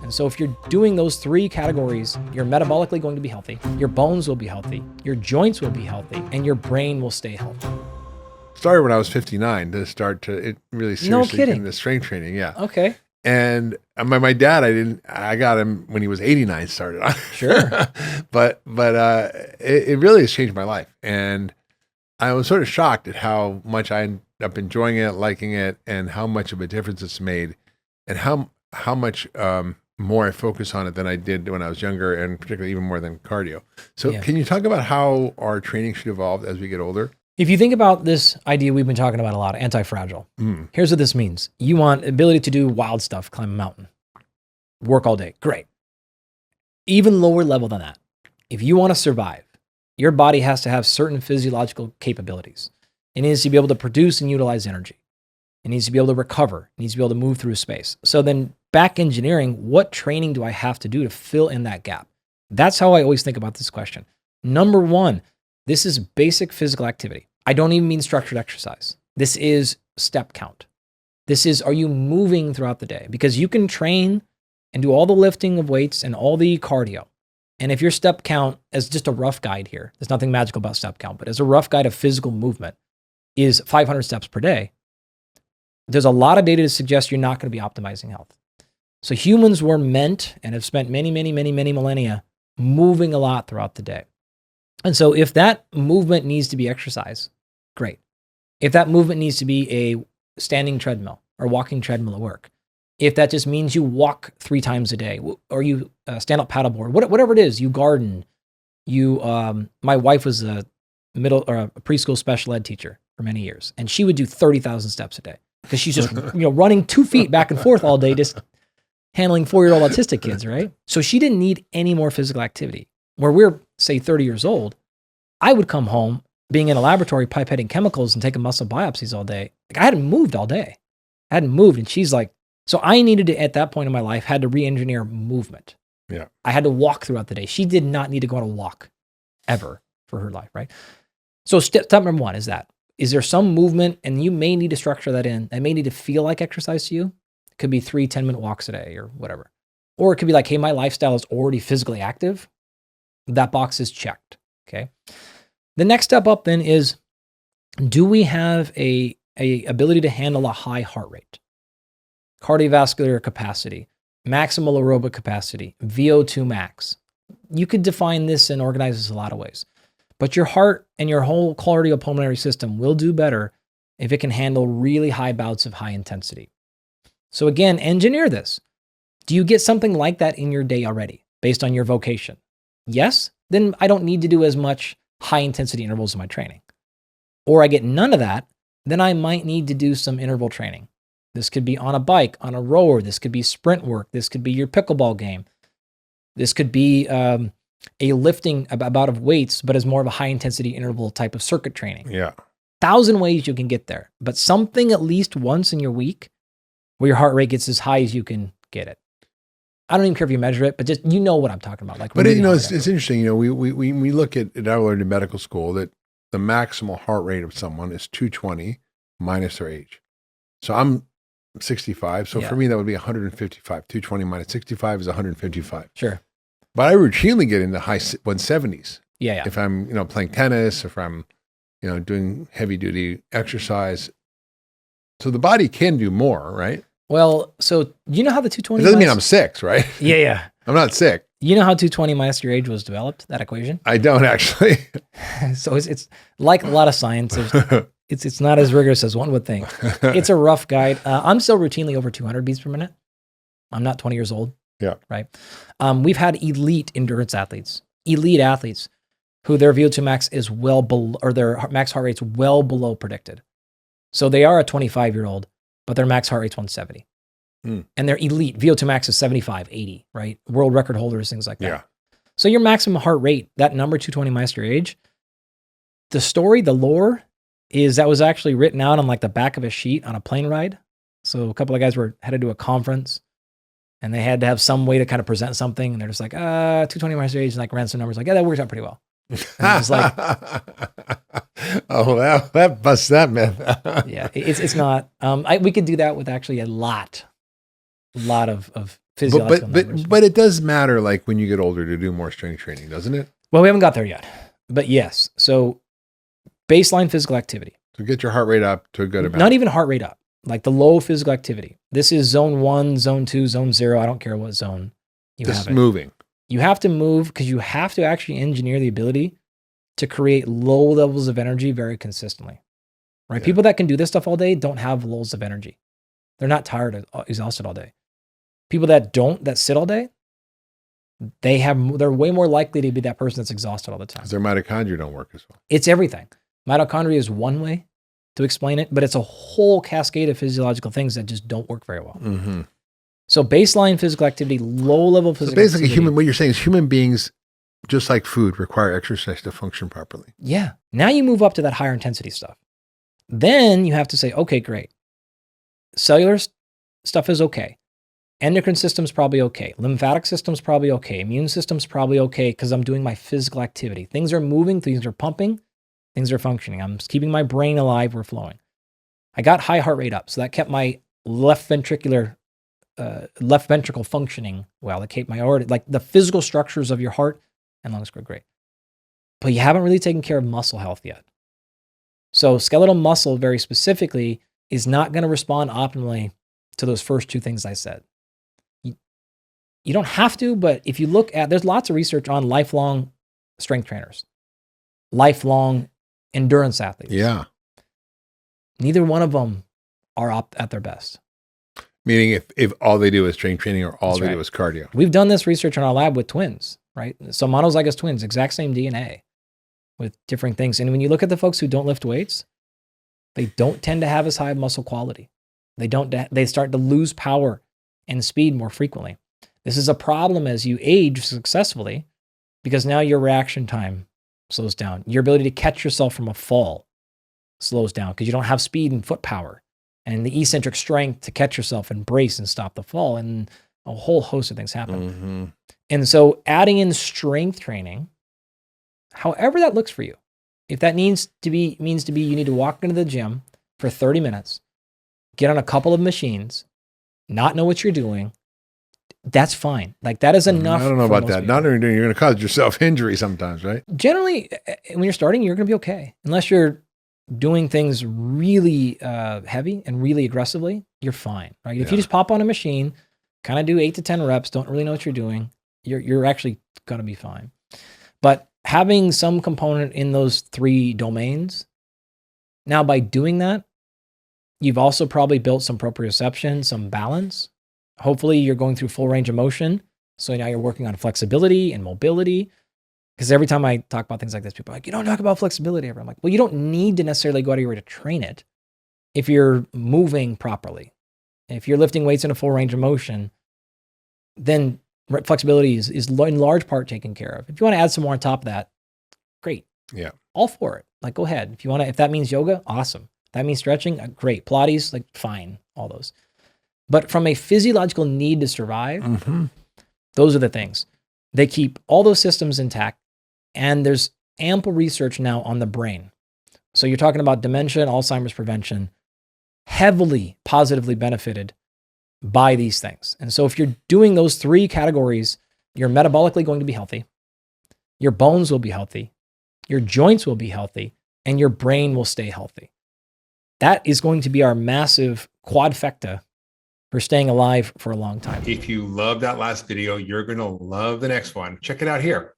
And so if you're doing those 3 categories, you're metabolically going to be healthy, your bones will be healthy, your joints will be healthy, and your brain will stay healthy. Started when I was 59 to start to it really seriously get into strength training. Yeah. Okay. And my dad, I got him when he was 89 started on. Sure. but it really has changed my life. And I was sort of shocked at how much I ended up enjoying it, liking it, and how much of a difference it's made, and how much more I focus on it than I did when I was younger, and particularly even more than cardio. So Can you talk about how our training should evolve as we get older? If you think about this idea we've been talking about a lot, antifragile, here's what this means. You want ability to do wild stuff, climb a mountain, work all day. Great. Even lower level than that. If you want to survive, your body has to have certain physiological capabilities. It needs to be able to produce and utilize energy. It needs to be able to recover. It needs to be able to move through space. So then back engineering, what training do I have to do to fill in that gap? That's how I always think about this question. Number 1, this is basic physical activity. I don't even mean structured exercise. This is step count. This is, are you moving throughout the day? Because you can train and do all the lifting of weights and all the cardio. And if your step count, as just a rough guide here, there's nothing magical about step count, but as a rough guide of physical movement is 500 steps per day, there's a lot of data to suggest you're not going to be optimizing health. So humans were meant and have spent many millennia moving a lot throughout the day. And so if that movement needs to be exercise, great. If that movement needs to be a standing treadmill or walking treadmill at work, if that just means you walk 3 times a day, or you stand up paddleboard, whatever it is, you garden, my wife was a preschool special ed teacher for many years, and she would do 30,000 steps a day because she's just running 2 feet back and forth all day, just handling 4-year-old autistic kids, right? So she didn't need any more physical activity. Where we're, say, 30 years old, I would come home being in a laboratory pipetting chemicals and taking muscle biopsies all day. Like I hadn't moved all day. I hadn't moved. And she's like, so I needed to, at that point in my life, had to re-engineer movement. Yeah. I had to walk throughout the day. She did not need to go on a walk ever for her life, right? So step number 1 is that. Is there some movement, and you may need to structure that in, that may need to feel like exercise to you? It could be 3 10-minute walks a day or whatever. Or it could be like, hey, my lifestyle is already physically active. That box is checked, okay? The next step up then is, do we have a ability to handle a high heart rate? Cardiovascular capacity, maximal aerobic capacity, VO2 max. You could define this and organize this a lot of ways. But your heart and your whole cardiopulmonary system will do better if it can handle really high bouts of high intensity. So again, engineer this. Do you get something like that in your day already based on your vocation? Yes, then I don't need to do as much high intensity intervals in my training. Or I get none of that, then I might need to do some interval training. This could be on a bike, on a rower. This could be sprint work. This could be your pickleball game. This could be a lifting about of weights, but as more of a high intensity interval type of circuit training. Yeah. 1,000 ways you can get there, but something at least once in your week where your heart rate gets as high as you can get it. I don't even care if you measure it, but just, what I'm talking about. Like, but it's interesting. We look at, I learned in medical school that the maximal heart rate of someone is 220 minus their age. So I'm 65. So for me, that would be 155. 220 minus 65 is 155. Sure. But I routinely get into high 170s. Yeah. If I'm, playing tennis, if I'm, doing heavy duty exercise. So the body can do more, right? Well, so you know how the 220 It doesn't mean I'm 6, right? Yeah. I'm not sick. You know how 220 minus your age was developed, that equation? I don't actually. So it's like a lot of science. It's not as rigorous as one would think. It's a rough guide. I'm still routinely over 200 beats per minute. I'm not 20 years old. Yeah. Right. We've had elite endurance athletes, who their VO2 max is well below, or their max heart rate's well below predicted. So they are a 25-year-old, but their max heart rate's 170. And their elite VO2 max is 75, 80, right? World record holders, things like that. Yeah. So your maximum heart rate, that number 220 minus your age, the story, the lore is that was actually written out on like the back of a sheet on a plane ride. So a couple of guys were headed to a conference and they had to have some way to kind of present something. And they're just like, 220 minus your age, and like ran some numbers, like, yeah, that works out pretty well. And it's like, oh, that busts that myth. Yeah, it's not, we could do that with actually a lot of physiological numbers. But it does matter, like when you get older, to do more strength training, doesn't it? Well, we haven't got there yet, but yes. So baseline physical activity. To get your heart rate up to a good amount. Not even heart rate up, like the low physical activity. This is zone 1, zone 2, zone 0. I don't care what zone you have. Just moving. You have to move because you have to actually engineer the ability to create low levels of energy very consistently, right? Yeah. People that can do this stuff all day don't have lows of energy. They're not tired or exhausted all day. People that don't, that sit all day, they're way more likely to be that person that's exhausted all the time. Because their mitochondria don't work as well. It's everything. Mitochondria is one way to explain it, but it's a whole cascade of physiological things that just don't work very well. Mm-hmm. So baseline physical activity, low level physical basically, activity. what you're saying is human beings, just like food, require exercise to function properly. Yeah. Now you move up to that higher intensity stuff. Then you have to say, okay, great. Cellular stuff is okay. Endocrine system's probably okay. Lymphatic system's probably okay. Immune system's probably okay because I'm doing my physical activity. Things are moving, things are pumping, things are functioning. I'm keeping my brain alive, we're flowing. I got high heart rate up, so that kept my left ventricle functioning well. It kept my aorta, like the physical structures of your heart and lungs go great. But you haven't really taken care of muscle health yet. So skeletal muscle, very specifically, is not going to respond optimally to those first two things I said. You don't have to, but if you look at, there's lots of research on lifelong strength trainers, lifelong endurance athletes. Yeah. Neither one of them are up at their best. Meaning if all they do is strength training or all That's they right. do is cardio. We've done this research in our lab with twins, right? So monozygous twins, exact same DNA with different things. And when you look at the folks who don't lift weights, they don't tend to have as high muscle quality. They start to lose power and speed more frequently. This is a problem as you age successfully because now your reaction time slows down. Your ability to catch yourself from a fall slows down because you don't have speed and foot power and the eccentric strength to catch yourself and brace and stop the fall. And a whole host of things happen. Mm-hmm. And so adding in strength training, however that looks for you, if that means to be, you need to walk into the gym for 30 minutes, get on a couple of machines, not know what you're doing, that's fine. Like that is enough. I don't know for about most that. people. Not only you're going to cause yourself injury sometimes, right? Generally, when you're starting, you're going to be okay. Unless you're doing things really heavy and really aggressively, you're fine. Right? If you just pop on a machine, kind of do 8 to 10 reps, don't really know what you're doing, you're actually going to be fine. But having some component in those 3 domains, now by doing that, you've also probably built some proprioception, some balance. Hopefully you're going through full range of motion. So now you're working on flexibility and mobility. Because every time I talk about things like this, people are like, you don't talk about flexibility ever. I'm like, well, you don't need to necessarily go out of your way to train it if you're moving properly. If you're lifting weights in a full range of motion, then flexibility is in large part taken care of. If you want to add some more on top of that, great. Yeah. All for it. Like, go ahead. If you want to, if that means yoga, awesome. If that means stretching, great. Pilates, like fine, all those. But from a physiological need to survive, those are the things. They keep all those systems intact. And there's ample research now on the brain. So you're talking about dementia and Alzheimer's prevention, heavily positively benefited by these things. And so if you're doing those 3 categories, you're metabolically going to be healthy, your bones will be healthy, your joints will be healthy, and your brain will stay healthy. That is going to be our massive quadfecta for staying alive for a long time. If you love that last video, you're going to love the next one. Check it out here.